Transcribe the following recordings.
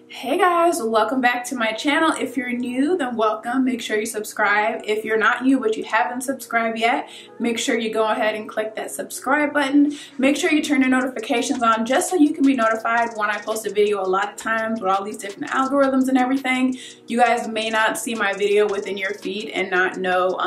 Hey guys, welcome back to my channel. If you're new, then welcome. Make sure you subscribe. If you're not new but you haven't subscribed yet, make sure you go ahead and click that subscribe button. Make sure you turn your notifications on just so you can be notified when I post a video. A lot of times with all these different algorithms and everything, you guys may not see my video within your feed and not know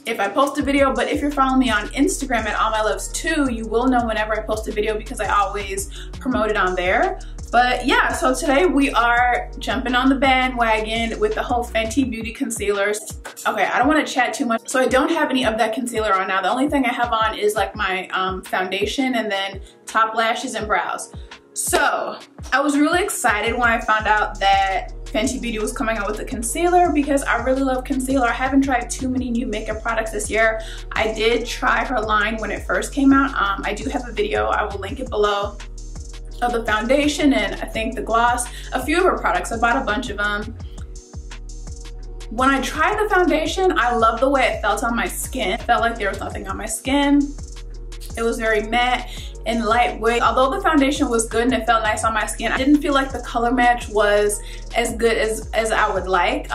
if I post a video, but if you're following me on Instagram at allmyloves2, you will know whenever I post a video because I always promote it on there. But yeah, so today we are jumping on the bandwagon with the whole Fenty Beauty concealers. Okay, I don't want to chat too much, so I don't have any of that concealer on now. The only thing I have on is like my foundation and then top lashes and brows. So I was really excited when I found out that Fenty Beauty was coming out with a concealer because I really love concealer. I haven't tried too many new makeup products this year. I did try her line when it first came out. I do have a video, I will link it below, of the foundation and I think the gloss, a few of her products. I bought a bunch of them. When I tried the foundation, I love the way it felt on my skin. It felt like there was nothing on my skin. It was very matte and lightweight. Although the foundation was good and it felt nice on my skin, I didn't feel like the color match was as good as I would like.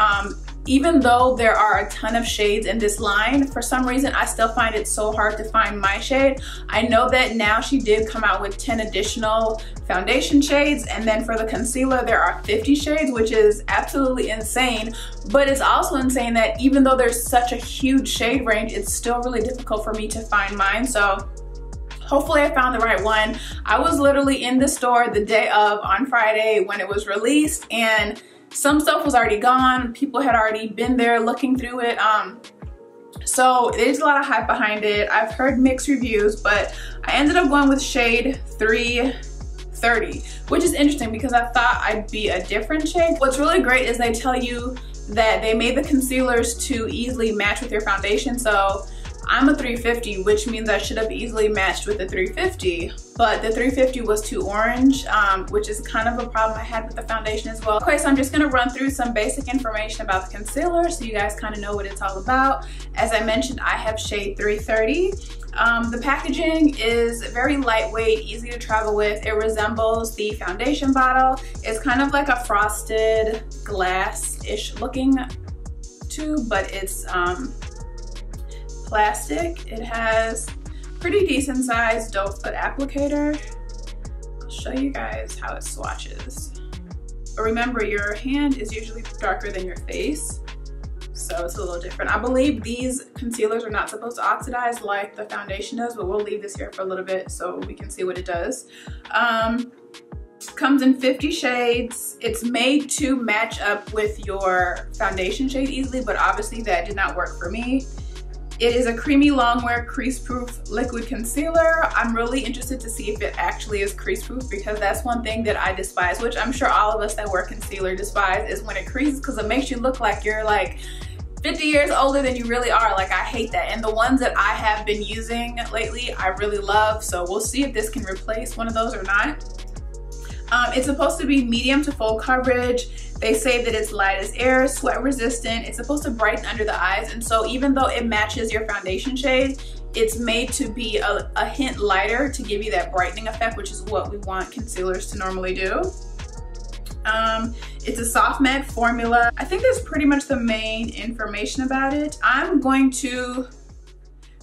Even though there are a ton of shades in this line, for some reason I still find it so hard to find my shade. I know that now she did come out with 10 additional foundation shades, and then for the concealer there are 50 shades, which is absolutely insane. But it's also insane that even though there's such a huge shade range, it's still really difficult for me to find mine. So hopefully I found the right one. I was literally in the store the day of, on Friday, when it was released, and some stuff was already gone. People had already been there looking through it. So there's a lot of hype behind it. I've heard mixed reviews, but I ended up going with shade 330, which is interesting because I thought I'd be a different shade. What's really great is they tell you that they made the concealers to easily match with your foundation. So I'm a 350, which means I should have easily matched with the 350, but the 350 was too orange, which is kind of a problem I had with the foundation as well. Okay, so I'm just gonna run through some basic information about the concealer so you guys kind of know what it's all about. As I mentioned, I have shade 330. The packaging is very lightweight, easy to travel with. It resembles the foundation bottle. It's kind of like a frosted glass-ish looking tube, but it's plastic. It has pretty decent sized doe foot applicator. I'll show you guys how it swatches. But remember, your hand is usually darker than your face, so it's a little different. I believe these concealers are not supposed to oxidize like the foundation does, but we'll leave this here for a little bit so we can see what it does. Comes in 50 shades. It's made to match up with your foundation shade easily, but obviously that did not work for me. It is a creamy longwear crease-proof liquid concealer. I'm really interested to see if it actually is crease-proof because that's one thing that I despise, which I'm sure all of us that wear concealer despise, is when it creases because it makes you look like you're like 50 years older than you really are. Like, I hate that. And the ones that I have been using lately, I really love. So we'll see if this can replace one of those or not. It's supposed to be medium to full coverage. They say that it's light as air, sweat resistant. It's supposed to brighten under the eyes. And so even though it matches your foundation shade, it's made to be a hint lighter to give you that brightening effect, which is what we want concealers to normally do. It's a soft matte formula. I think that's pretty much the main information about it. I'm going to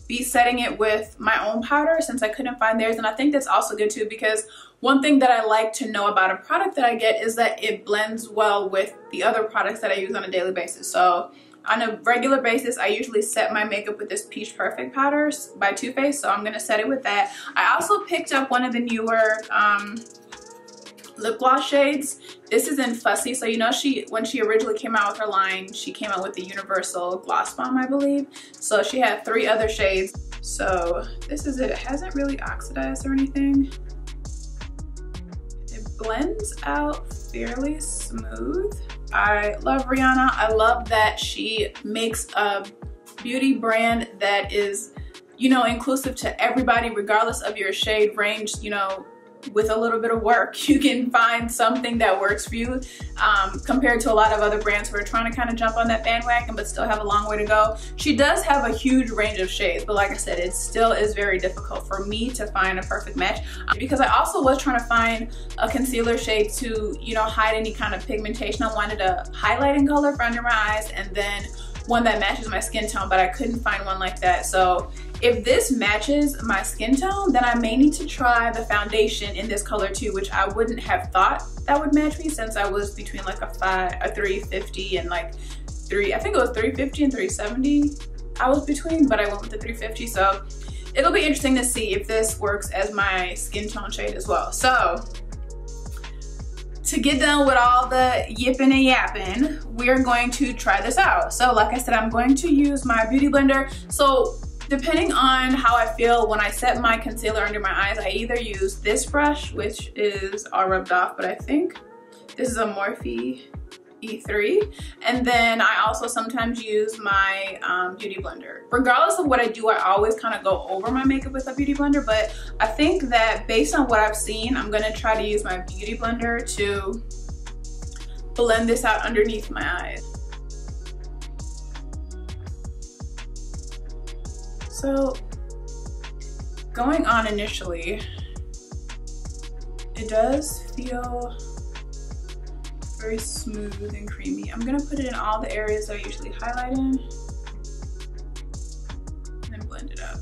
be setting it with my own powder since I couldn't find theirs, and I think that's also good too because one thing that I like to know about a product that I get is that it blends well with the other products that I use on a daily basis. So on a regular basis, I usually set my makeup with this Peach Perfect powder by Too Faced, so I'm gonna set it with that. I also picked up one of the newer lip gloss shades. This is in Fussy. So you know, when she originally came out with her line, she came out with the Universal Gloss Bomb, I believe. So she had 3 other shades. So this is it. It hasn't really oxidized or anything. It blends out fairly smooth. I love Rihanna. I love that she makes a beauty brand that is, you know, inclusive to everybody regardless of your shade range. You know, with a little bit of work, you can find something that works for you, compared to a lot of other brands who are trying to kind of jump on that bandwagon but still have a long way to go. She does have a huge range of shades, but like I said, it still is very difficult for me to find a perfect match, because I also was trying to find a concealer shade to, you know, hide any kind of pigmentation. I wanted a highlighting color for under my eyes and then one that matches my skin tone, but I couldn't find one like that. So if this matches my skin tone, then I may need to try the foundation in this color too, which I wouldn't have thought that would match me, since I was between like a 350 and like I think it was 350 and 370 I was between, but I went with the 350. So it'll be interesting to see if this works as my skin tone shade as well. So to get done with all the yipping and yapping, we're going to try this out. So like I said, I'm going to use my beauty blender. So depending on how I feel when I set my concealer under my eyes, I either use this brush, which is all rubbed off, but I think this is a Morphe E3, and then I also sometimes use my beauty blender. Regardless of what I do, I always kind of go over my makeup with a beauty blender, but I think that based on what I've seen, I'm gonna try to use my beauty blender to blend this out underneath my eyes. So going on initially, it does feel very smooth and creamy. I'm gonna put it in all the areas that I usually highlight in and then blend it out.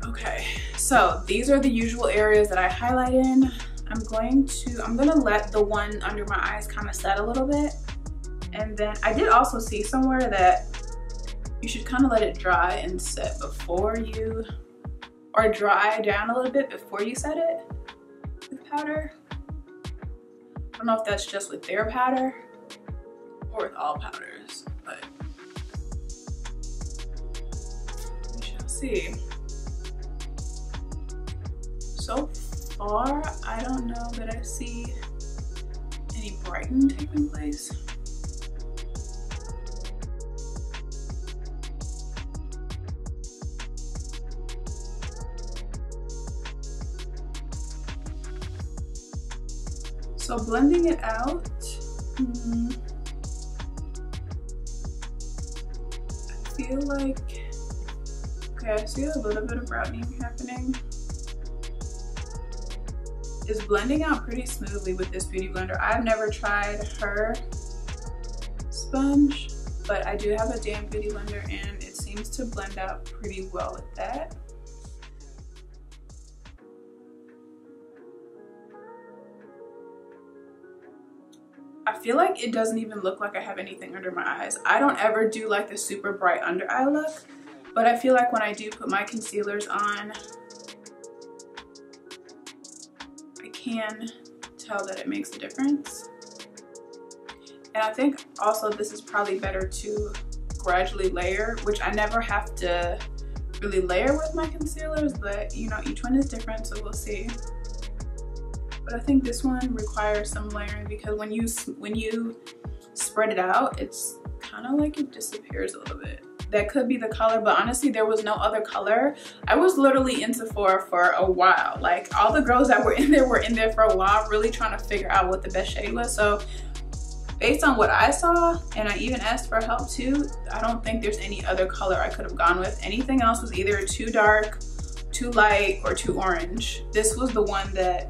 Okay, so these are the usual areas that I highlight in. I'm gonna let the one under my eyes kind of set a little bit. And then I did also see somewhere that you should kind of let it dry and set before you, or dry down a little bit before you set it with powder. I don't know if that's just with their powder or with all powders, but we shall see. So far, I don't know that I see any brightening taking place. So blending it out, I feel like, okay, I see a little bit of browning happening. It's blending out pretty smoothly with this beauty blender. I've never tried her sponge, but I do have a damn beauty blender and it seems to blend out pretty well with that. I feel like it doesn't even look like I have anything under my eyes. I don't ever do like the super bright under eye look, but I feel like when I do put my concealers on, I can tell that it makes a difference. And I think also this is probably better to gradually layer, which I never have to really layer with my concealers, but you know, each one is different, so we'll see. But I think this one requires some layering because when you spread it out, it's kind of like it disappears a little bit. That could be the color, but honestly, there was no other color. I was literally in Sephora for a while. Like all the girls that were in there for a while, really trying to figure out what the best shade was. So based on what I saw, and I even asked for help too, I don't think there's any other color I could have gone with. Anything else was either too dark, too light, or too orange. This was the one that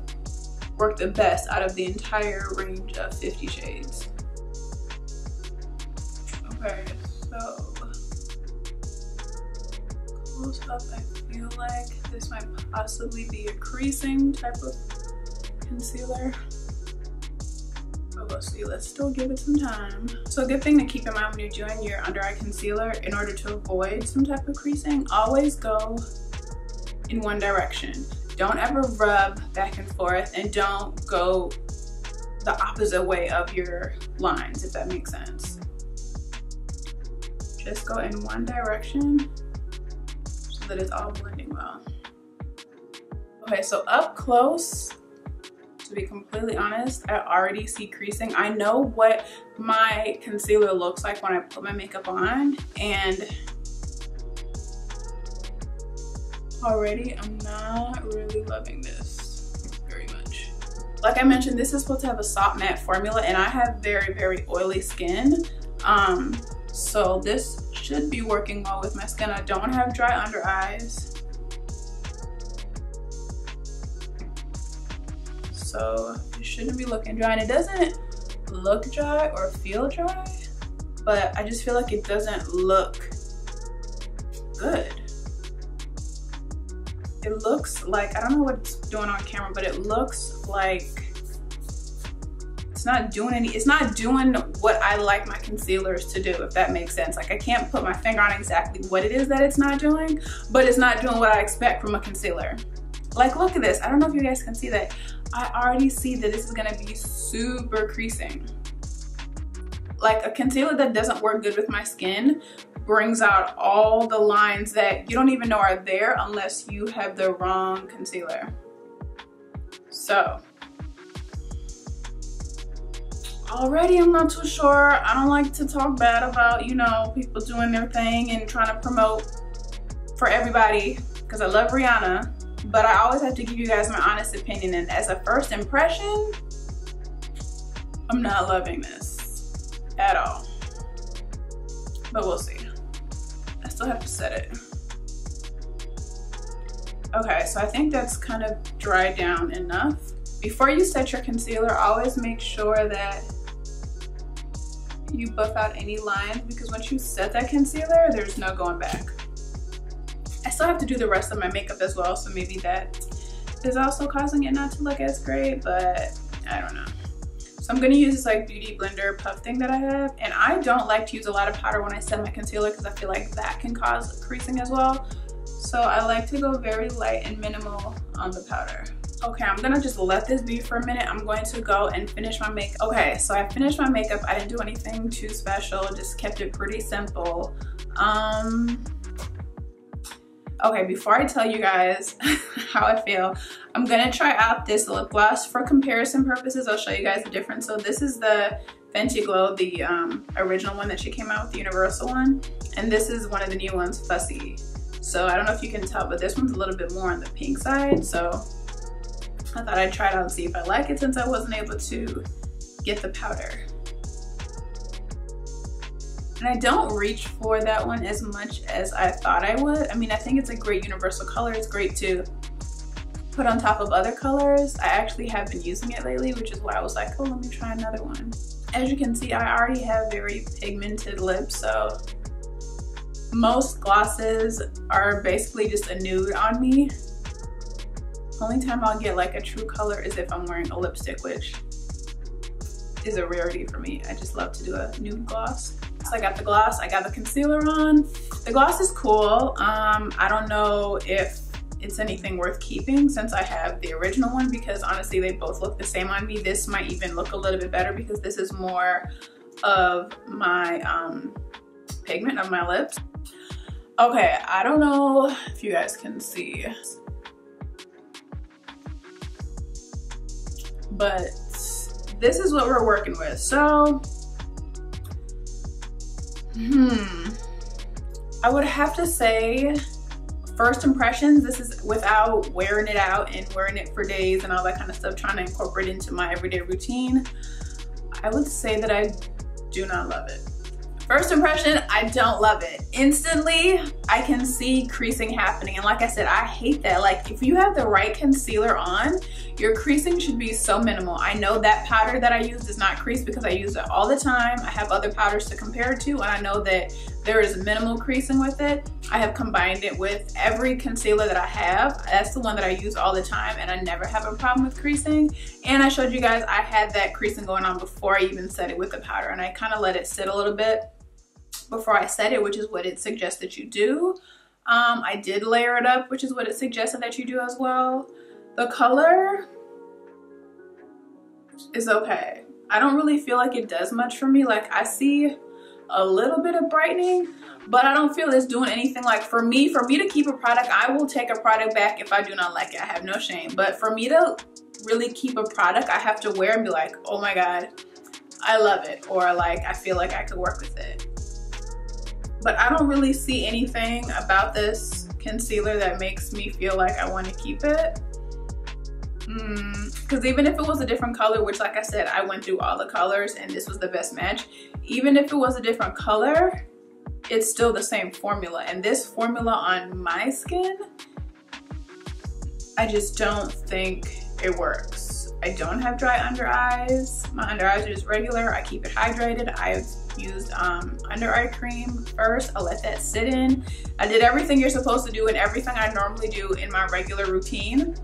worked the best out of the entire range of 50 shades. Okay, so close up, I feel like this might possibly be a creasing type of concealer. But we'll see, let's still give it some time. So a good thing to keep in mind when you're doing your under eye concealer, in order to avoid some type of creasing, always go in one direction. Don't ever rub back and forth, and don't go the opposite way of your lines, if that makes sense. Just go in one direction so that it's all blending well. Okay, so up close to to be completely honest, I already see creasing. I know what my concealer looks like when I put my makeup on, and already I'm not really loving this very much. Like I mentioned, this is supposed to have a soft matte formula, and I have very, very oily skin. So this should be working well with my skin. I don't have dry under eyes, so it shouldn't be looking dry, and it doesn't look dry or feel dry, but I just feel like it doesn't look good. It looks like, I don't know what it's doing on camera, but it looks like it's not doing what I like my concealers to do, if that makes sense. Like, I can't put my finger on exactly what it is that it's not doing, but it's not doing what I expect from a concealer. Like, look at this. I don't know if you guys can see that. I already see that this is gonna be super creasing. Like, a concealer that doesn't work good with my skin brings out all the lines that you don't even know are there unless you have the wrong concealer. So already I'm not too sure. I don't like to talk bad about, you know, people doing their thing and trying to promote for everybody, because I love Rihanna, but I always have to give you guys my honest opinion, and as a first impression, I'm not loving this at all, but we'll see. I still have to set it. Okay, so I think that's kind of dried down enough. Before you set your concealer, always make sure that you buff out any lines, because once you set that concealer, there's no going back. I still have to do the rest of my makeup as well, so maybe that is also causing it not to look as great, but I don't know. So I'm gonna use this like beauty blender puff thing that I have, and I don't like to use a lot of powder when I set my concealer because I feel like that can cause creasing as well. So I like to go very light and minimal on the powder. Okay, I'm gonna just let this be for a minute. I'm going to go and finish my makeup. Okay, so I finished my makeup. I didn't do anything too special, just kept it pretty simple. Okay, before I tell you guys how I feel, I'm gonna try out this lip gloss for comparison purposes. I'll show you guys the difference. So this is the Fenty Glow, the original one that she came out with, the universal one. And this is one of the new ones, Fussy. So I don't know if you can tell, but this one's a little bit more on the pink side. So I thought I'd try it out and see if I like it, since I wasn't able to get the powder. And I don't reach for that one as much as I thought I would. I mean, I think it's a great universal color. It's great to put on top of other colors. I actually have been using it lately, which is why I was like, oh, let me try another one. As you can see, I already have very pigmented lips, so most glosses are basically just a nude on me. Only time I'll get like a true color is if I'm wearing a lipstick, which is a rarity for me. I just love to do a nude gloss. So I got the gloss, I got the concealer on. The gloss is cool. I don't know if it's anything worth keeping since I have the original one, because honestly they both look the same on me. This might even look a little bit better because this is more of my pigment of my lips. Okay, I don't know if you guys can see, but this is what we're working with. So I would have to say, first impressions, this is without wearing it out and wearing it for days and all that kind of stuff, trying to incorporate it into my everyday routine, I would say that I do not love it. First impression, I don't love it. Instantly, I can see creasing happening. And like I said, I hate that. Like, if you have the right concealer on, your creasing should be so minimal. I know that powder that I use does not crease because I use it all the time. I have other powders to compare it to, and I know that there is minimal creasing with it. I have combined it with every concealer that I have. That's the one that I use all the time, and I never have a problem with creasing. And I showed you guys I had that creasing going on before I even set it with the powder, and I kind of let it sit a little bit before I set it, which is what it suggests that you do. I did layer it up, which is what it suggested that you do as well. The color is okay. I don't really feel like it does much for me. Like, I see a little bit of brightening, but I don't feel it's doing anything. Like for me to keep a product, I will take a product back if I do not like it. I have no shame. But for me to really keep a product, I have to wear and be like, oh my God, I love it. Or like, I feel like I could work with it. But I don't really see anything about this concealer that makes me feel like I want to keep it. Because even if it was a different color, which like I said, I went through all the colors and this was the best match. Even if it was a different color, it's still the same formula. And this formula on my skin, I just don't think it works. I don't have dry under eyes. My under eyes are just regular. I keep it hydrated. I've used under eye cream first. I'll let that sit in. I did everything you're supposed to do and everything I normally do in my regular routine.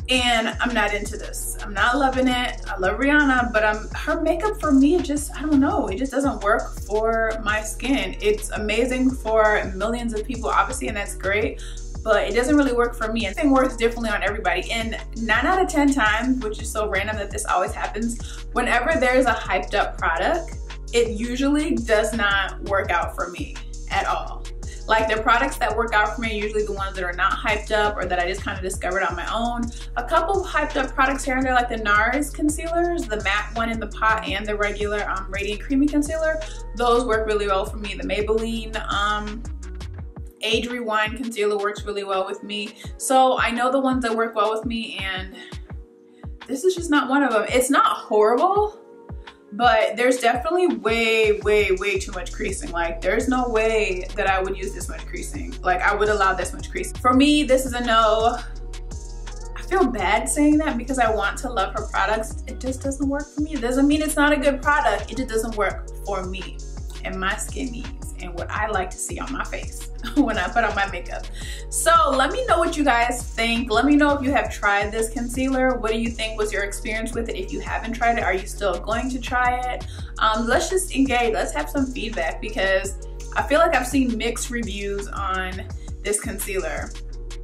And I'm not into this. I'm not loving it. I love Rihanna, but her makeup for me, it just, I don't know, it just doesn't work for my skin. It's amazing for millions of people, obviously, and that's great, but it doesn't really work for me. Everything works differently on everybody. And 9 out of 10 times, which is so random that this always happens, whenever there's a hyped up product, it usually does not work out for me at all. Like the products that work out for me are usually the ones that are not hyped up or that I just kind of discovered on my own. A couple of hyped up products here and there, like the NARS concealers, the matte one in the pot and the regular Radiant Creamy Concealer, those work really well for me. The Maybelline Age Rewind Concealer works really well with me. So I know the ones that work well with me, and this is just not one of them. It's not horrible, but there's definitely way too much creasing. Like there's no way that I would use this much creasing. Like I would allow this much creasing. For me, this is a no. I feel bad saying that because I want to love her products. It just doesn't work for me. It doesn't mean it's not a good product. It just doesn't work for me and my skin needs and what I like to see on my face when I put on my makeup. So let me know what you guys think. Let me know if you have tried this concealer. What do you think was your experience with it? If you haven't tried it, are you still going to try it? Let's just engage. Let's have some feedback because I feel like I've seen mixed reviews on this concealer.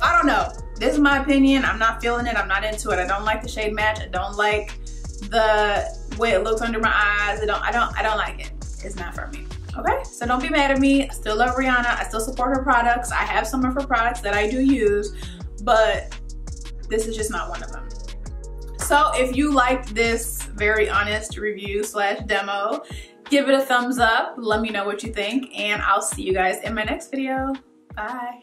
I don't know. This is my opinion. I'm not feeling it. I'm not into it. I don't like the shade match. I don't like the way it looks under my eyes. I don't like it. It's not for me. Okay, so don't be mad at me. I still love Rihanna. I still support her products. I have some of her products that I do use, but this is just not one of them. So if you liked this very honest review / demo, give it a thumbs up. Let me know what you think, and I'll see you guys in my next video. Bye.